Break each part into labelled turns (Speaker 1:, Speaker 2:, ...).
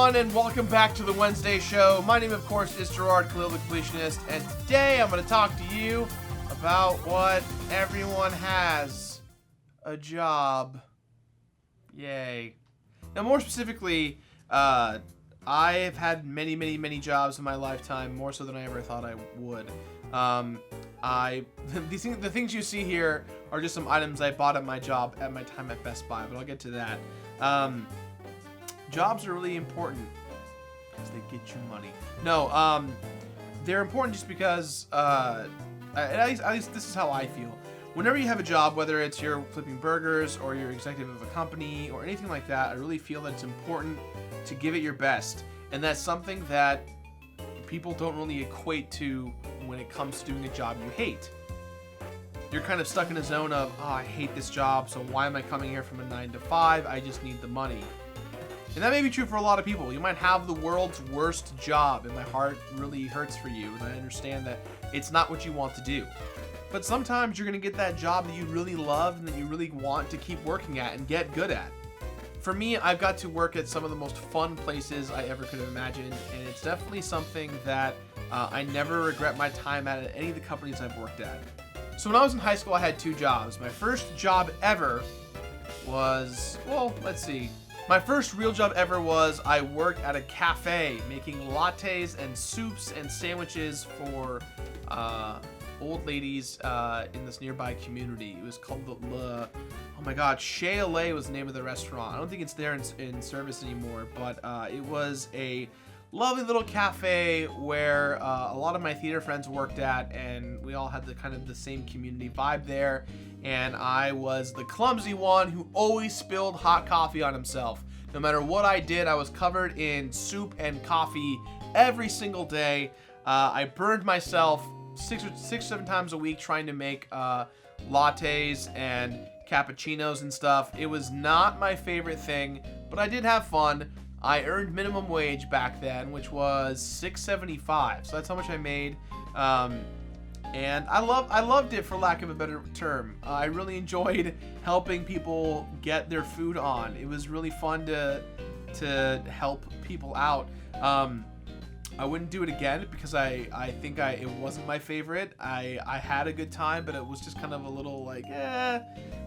Speaker 1: everyone, and welcome back to the Wednesday show. My name, of course, is Jirard, the Completionist, and today I'm going to talk to you about what everyone has: a job. Yay. Now, more specifically, I have had many jobs in my lifetime, more so than I ever thought I would. The things you see here are just some items I bought at my job at my time at Best Buy, but I'll get to that. Jobs are really important because they get you money. No, they're important just because, at least this is how I feel. Whenever you have a job, whether it's you're flipping burgers or you're executive of a company or anything like that, I really feel that it's important to give it your best. And that's something that people don't really equate to when it comes to doing a job you hate. You're kind of stuck in a zone of, oh, I hate this job, so why am I coming here from a 9 to 5? I just need the money. And that may be true for a lot of people. You might have the world's worst job, and my heart really hurts for you, and I understand that it's not what you want to do. But sometimes you're going to get that job that you really love and that you really want to keep working at and get good at. For me, I've got to work at some of the most fun places I ever could have imagined, and it's definitely something that I never regret my time at any of the companies I've worked at. So when I was in high school, I had 2 jobs. My first job ever was, well, let's see. My first real job ever was I worked at a cafe making lattes and soups and sandwiches for old ladies in this nearby community. It was called oh my god, Chez LA was the name of the restaurant. I don't think it's there in service anymore, but it was a lovely little cafe where a lot of my theater friends worked at, and we all had the kind of the same community vibe there. And I was the clumsy one who always spilled hot coffee on himself. No matter what I did, I was covered in soup and coffee every single day. I burned myself 6 or 7 times a week trying to make lattes and cappuccinos and stuff. It was not my favorite thing, but I did have fun. I earned minimum wage back then, which was $6.75, so that's how much I made. And I loved it, for lack of a better term. I really enjoyed helping people get their food on. It was really fun to help people out. I wouldn't do it again because I think it wasn't my favorite. I had a good time, but it was just kind of a little like,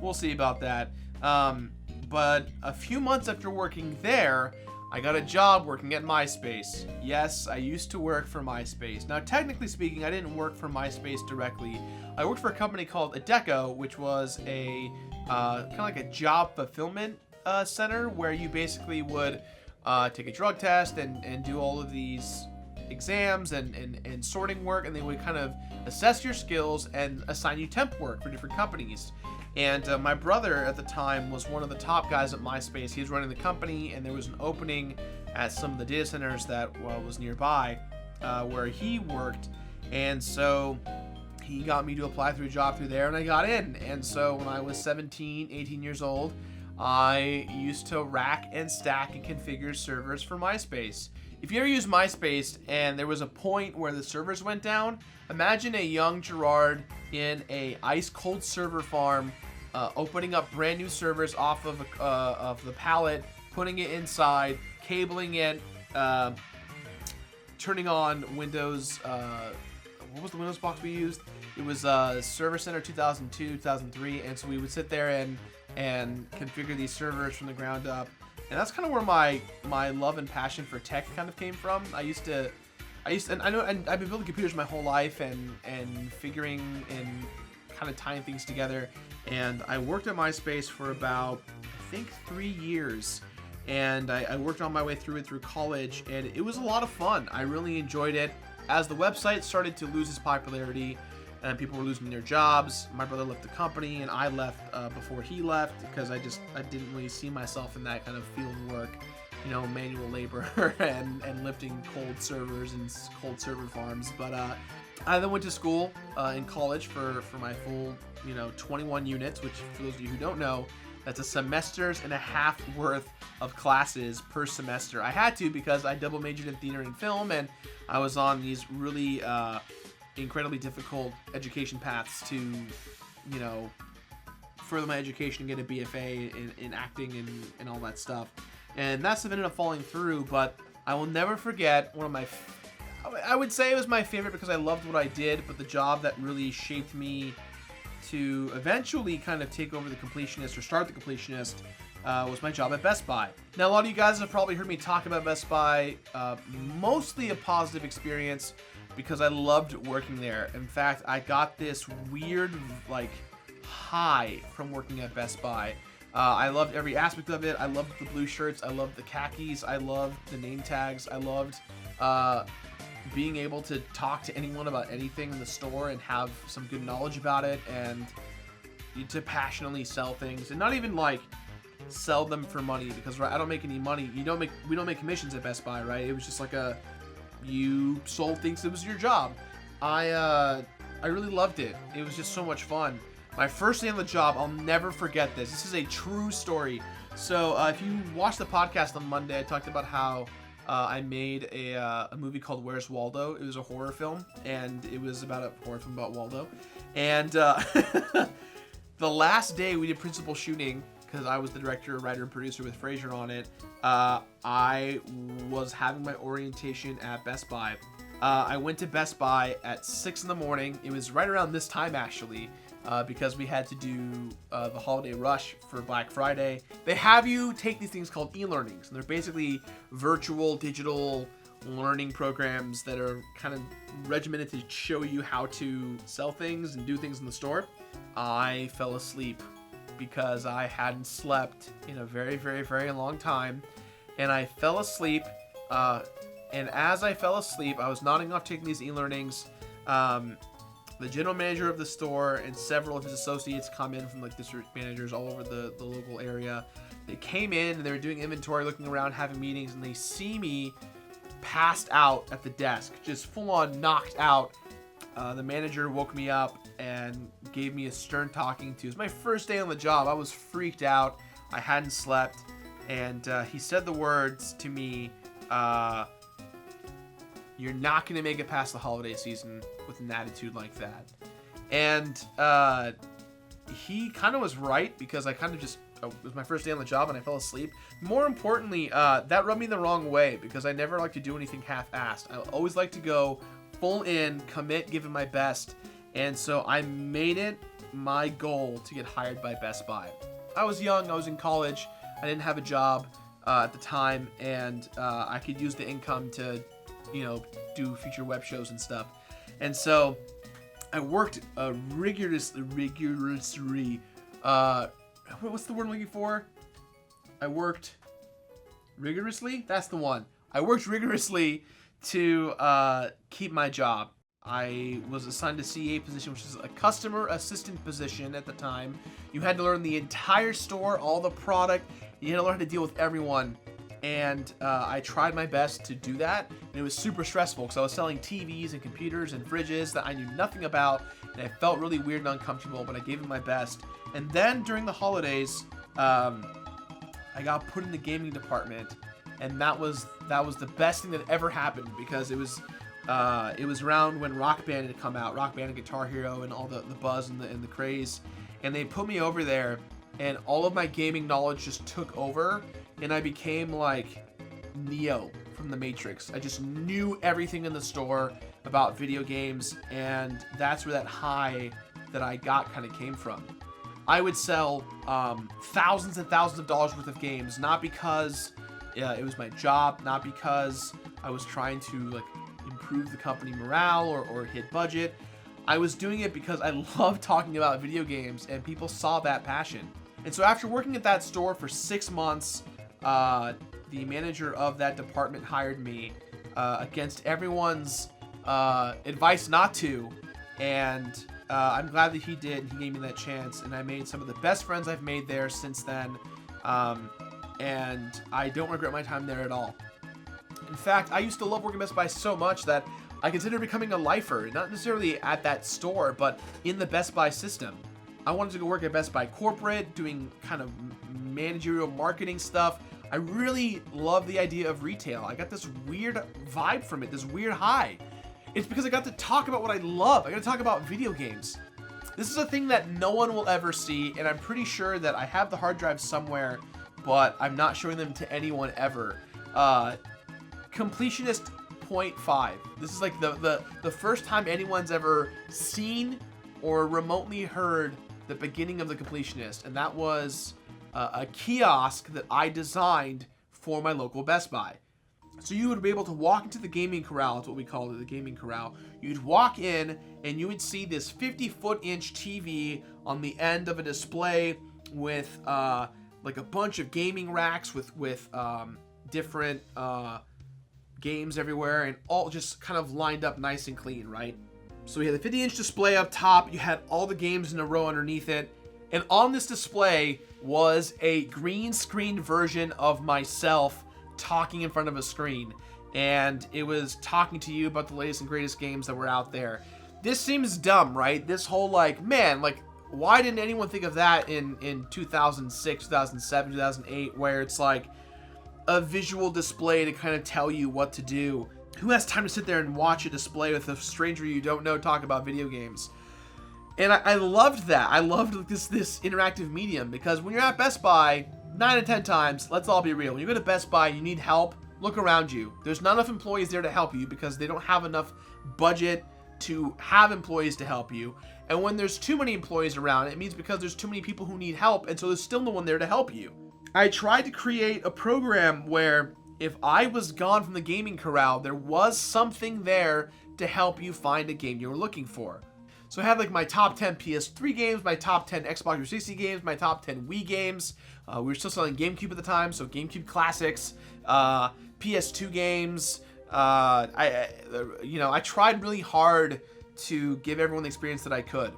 Speaker 1: we'll see about that. But a few months after working there, I got a job working at Myspace. Yes, I used to work for Myspace. Now, technically speaking, I didn't work for Myspace directly. I worked for a company called Adecco, which was a kind of like a job fulfillment center where you basically would take a drug test and do all of these exams and sorting work, and they would kind of assess your skills and assign you temp work for different companies. And my brother at the time was one of the top guys at Myspace. He was running the company, and there was an opening at some of the data centers that was nearby where he worked. And so he got me to apply through a job through there, and I got in. And so when I was 17, 18 years old, I used to rack and stack and configure servers for Myspace. If you ever use Myspace and there was a point where the servers went down, imagine a young Jirard in a ice-cold server farm, opening up brand new servers off of the pallet, putting it inside, cabling it, turning on Windows. What was the Windows box we used? It was Server Center 2002, 2003, and so we would sit there and configure these servers from the ground up. And that's kind of where my love and passion for tech kind of came from. I've been building computers my whole life and figuring and kind of tying things together. And I worked at Myspace for about, I think, 3 years. And I worked on my way through college, and it was a lot of fun. I really enjoyed it. As the website started to lose its popularity and people were losing their jobs, my brother left the company, and I left before he left because I didn't really see myself in that kind of field work, manual labor and lifting cold servers and cold server farms. But I then went to school in college for my full 21 units, which, for those of you who don't know, that's a semester's and a half worth of classes per semester. I had to because I double majored in theater and film, and I was on these really incredibly difficult education paths to, further my education and get a BFA in acting and all that stuff. And that stuff ended up falling through, but I will never forget one of my, I would say it was my favorite because I loved what I did, but the job that really shaped me to eventually kind of take over the Completionist or start the Completionist was my job at Best Buy. Now, a lot of you guys have probably heard me talk about Best Buy, mostly a positive experience because I loved working there. In fact, I got this weird, like, high from working at Best Buy. I loved every aspect of it. I loved the blue shirts. I loved the khakis. I loved the name tags. I loved being able to talk to anyone about anything in the store and have some good knowledge about it, and to passionately sell things, and not even like sell them for money, because I don't make any money. We don't make commissions at Best Buy, right? It was just like you sold things. It was your job. I really loved it. It was just so much fun. My first day on the job, I'll never forget this. This is a true story. So if you watched the podcast on Monday, I talked about how I made a movie called Where's Waldo. It was a horror film, and it was about a horror film about Waldo. And the last day we did principal shooting, because I was the director, writer, and producer with Fraser on it, I was having my orientation at Best Buy. I went to Best Buy at 6 in the morning. It was right around this time, actually, because we had to do the holiday rush for Black Friday. They have you take these things called e-learnings, and they're basically virtual, digital learning programs that are kind of regimented to show you how to sell things and do things in the store. I fell asleep because I hadn't slept in a very, very, very long time, and I fell asleep, and as I fell asleep, I was nodding off taking these e-learnings. The general manager of the store and several of his associates come in from like district managers all over the local area. They came in and they were doing inventory, looking around, having meetings, and they see me passed out at the desk, just full on knocked out. The manager woke me up and gave me a stern talking to. It was my first day on the job. I was freaked out. I hadn't slept, and he said the words to me, "You're not going to make it past the holiday season with an attitude like that." And he kind of was right, because I kind of just, it was my first day on the job and I fell asleep. More importantly, that rubbed me the wrong way, because I never like to do anything half-assed. I always like to go full in, commit, give it my best. And so I made it my goal to get hired by Best Buy. I was young, I was in college, I didn't have a job at the time, and I could use the income to, do future web shows and stuff. And so I worked rigorously, what's the word I'm looking for? I worked rigorously? That's the one. I worked rigorously to keep my job. I was assigned a CA position, which is a customer assistant position at the time. You had to learn the entire store, all the product. You had to learn how to deal with everyone. And I tried my best to do that, and it was super stressful because I was selling TVs and computers and fridges that I knew nothing about, and I felt really weird and uncomfortable, but I gave it my best. And then during the holidays, I got put in the gaming department, and that was the best thing that ever happened, because it was around when Rock Band had come out, Rock Band and Guitar Hero, and all the buzz and the craze, and they put me over there, and all of my gaming knowledge just took over. And I became like Neo from the Matrix. I just knew everything in the store about video games, and that's where that high that I got kind of came from. I would sell thousands and thousands of dollars worth of games, not because it was my job, not because I was trying to like improve the company morale or hit budget. I was doing it because I love talking about video games, and people saw that passion. And so after working at that store for 6 months, the manager of that department hired me against everyone's advice not to, and I'm glad that he did, and he gave me that chance, and I made some of the best friends I've made there since then, and I don't regret my time there at all. In fact, I used to love working at Best Buy so much that I considered becoming a lifer, not necessarily at that store, but in the Best Buy system. I wanted to go work at Best Buy corporate, doing kind of managerial marketing stuff. I really love the idea of retail. I got this weird vibe from it, this weird high. It's because I got to talk about what I love. I got to talk about video games. This is a thing that no one will ever see, and I'm pretty sure that I have the hard drive somewhere, but I'm not showing them to anyone ever. Completionist 0.5. This is like the first time anyone's ever seen or remotely heard the beginning of the Completionist, and that was a kiosk that I designed for my local Best Buy. So you would be able to walk into the gaming corral, that's what we call it, the gaming corral. You'd walk in and you would see this 50-foot-inch TV on the end of a display with like a bunch of gaming racks with different games everywhere, and all just kind of lined up nice and clean, right? So we had the 50-inch display up top, you had all the games in a row underneath it, and on this display was a green screen version of myself talking in front of a screen, and it was talking to you about the latest and greatest games that were out there. This seems dumb, right? This whole like, man, like, why didn't anyone think of that in 2006, 2007, 2008, where it's like a visual display to kind of tell you what to do? Who has time to sit there and watch a display with a stranger you don't know talk about video games? And I loved that. I loved this interactive medium, because when you're at Best Buy, 9 out of 10 times, let's all be real, when you go to Best Buy, you need help, look around you. There's not enough employees there to help you because they don't have enough budget to have employees to help you. And when there's too many employees around, it means because there's too many people who need help, and so there's still no one there to help you. I tried to create a program where if I was gone from the gaming corral, there was something there to help you find a game you were looking for. So I had like my top 10 PS3 games, my top 10 Xbox 360 games, my top 10 Wii games. We were still selling GameCube at the time, so GameCube classics, PS2 games. I tried really hard to give everyone the experience that I could.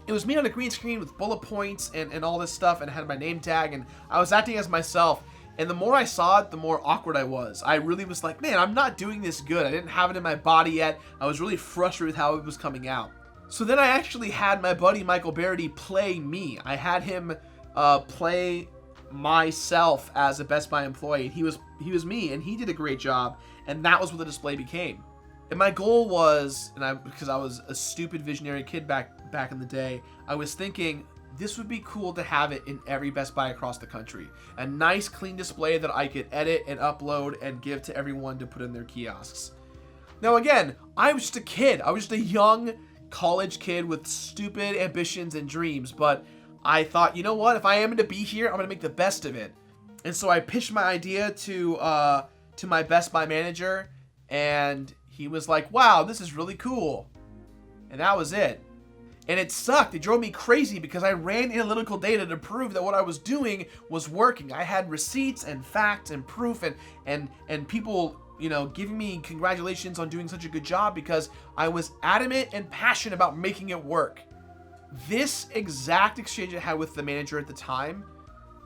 Speaker 1: It was me on a green screen with bullet points and all this stuff, and had my name tag, and I was acting as myself. And the more I saw it, the more awkward I was. I really was like, man, I'm not doing this good. I didn't have it in my body yet. I was really frustrated with how it was coming out. So then I actually had my buddy Michael Barrity play me. I had him play myself as a Best Buy employee. He was me, and he did a great job. And that was what the display became. And my goal was, because I was a stupid visionary kid back in the day, I was thinking this would be cool to have it in every Best Buy across the country. A nice, clean display that I could edit and upload and give to everyone to put in their kiosks. Now again, I was just a kid. I was just a young college kid with stupid ambitions and dreams, but I thought, you know what? If I am going to be here, I'm going to make the best of it. And so I pitched my idea to my Best Buy manager, and he was like, wow, this is really cool. And that was it. And it sucked. It drove me crazy because I ran analytical data to prove that what I was doing was working. I had receipts and facts and proof and people, giving me congratulations on doing such a good job because I was adamant and passionate about making it work. This exact exchange I had with the manager at the time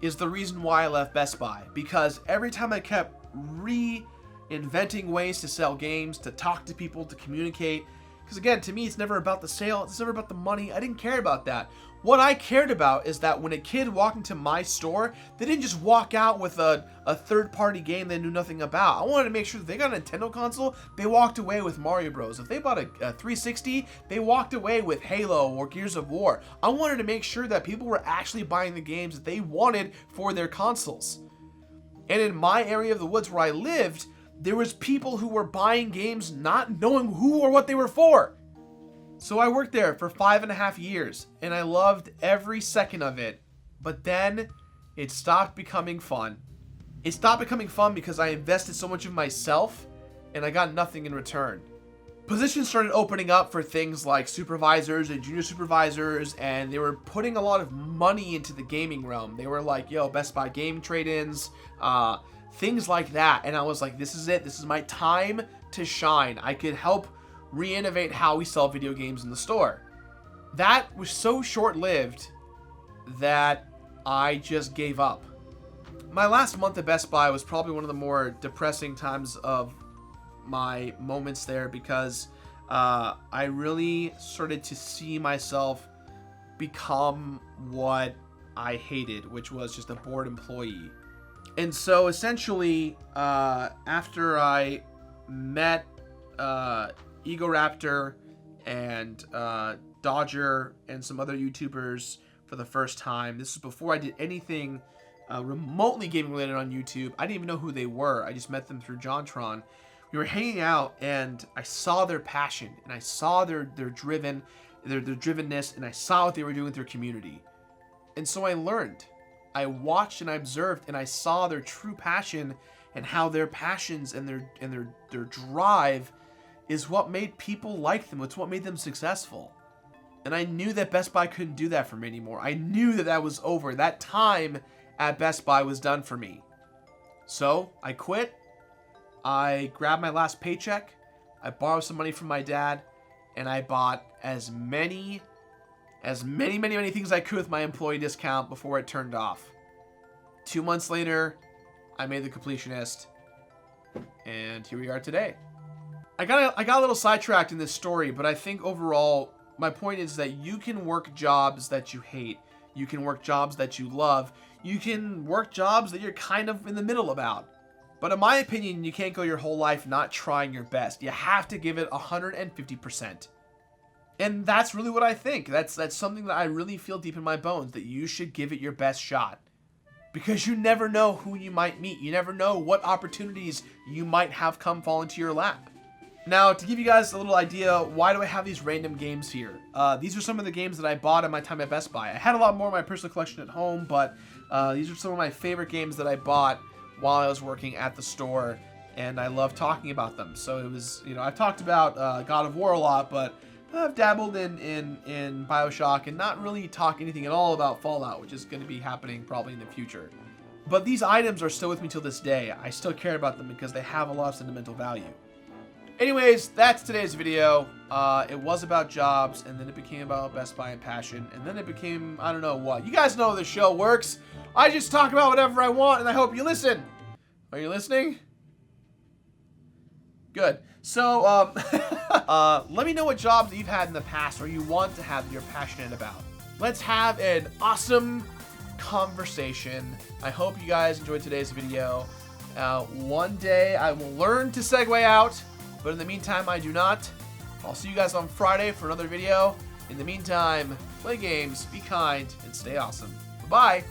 Speaker 1: is the reason why I left Best Buy, because every time I kept reinventing ways to sell games, to talk to people, to communicate, because again, to me, it's never about the sale, it's never about the money. I didn't care about that. What I cared about is that when a kid walked into my store, they didn't just walk out with a third-party game they knew nothing about. I wanted to make sure that they got a Nintendo console, they walked away with Mario Bros. If they bought a 360, they walked away with Halo or Gears of War. I wanted to make sure that people were actually buying the games that they wanted for their consoles. And in my area of the woods where I lived, there was people who were buying games not knowing who or what they were for. So I worked there for 5.5 years, and I loved every second of it. But then it stopped becoming fun. It stopped becoming fun because I invested so much of myself, and I got nothing in return. Positions started opening up for things like supervisors and junior supervisors, and they were putting a lot of money into the gaming realm. They were like, yo, Best Buy game trade-ins, things like that. And I was like, this is it. This is my time to shine. I could help re-innovate how we sell video games in the store. That was so short-lived that I just gave up. My last month at Best Buy was probably one of the more depressing times of my moments there, because I really started to see myself become what I hated, which was just a bored employee. And so essentially, after I met Egoraptor and Dodger and some other YouTubers for the first time, this was before I did anything remotely gaming related on YouTube. I didn't even know who they were. I just met them through JonTron. We were hanging out, and I saw their passion, and I saw their drivenness, and I saw what they were doing with their community. And so I learned. I watched and I observed, and I saw their true passion and how their passions and their drive is what made people like them. It's what made them successful. And I knew that Best Buy couldn't do that for me anymore. I knew that that was over. That time at Best Buy was done for me. So I quit. I grabbed my last paycheck. I borrowed some money from my dad, and I bought as many things I could with my employee discount before it turned off. 2 months later, I made the Completionist, and here we are today. I got a little sidetracked in this story, but I think overall, my point is that you can work jobs that you hate. You can work jobs that you love. You can work jobs that you're kind of in the middle about. But in my opinion, you can't go your whole life not trying your best. You have to give it 150%. And that's really what I think. That's something that I really feel deep in my bones, that you should give it your best shot. Because you never know who you might meet. You never know what opportunities you might have come fall into your lap. Now, to give you guys a little idea, why do I have these random games here? These are some of the games that I bought in my time at Best Buy. I had a lot more in my personal collection at home, but these are some of my favorite games that I bought while I was working at the store, and I love talking about them. So it was, I've talked about God of War a lot, but I've dabbled in BioShock and not really talk anything at all about Fallout, which is going to be happening probably in the future. But these items are still with me till this day. I still care about them because they have a lot of sentimental value. Anyways, that's today's video. It was about jobs, and then it became about Best Buy and passion, and then it became, I don't know what. You guys know how the show works. I just talk about whatever I want, and I hope you listen. Are you listening? Good. So, let me know what jobs that you've had in the past or you want to have that you're passionate about. Let's have an awesome conversation. I hope you guys enjoyed today's video. One day I will learn to segue out, but in the meantime, I do not. I'll see you guys on Friday for another video. In the meantime, play games, be kind, and stay awesome. Bye-bye.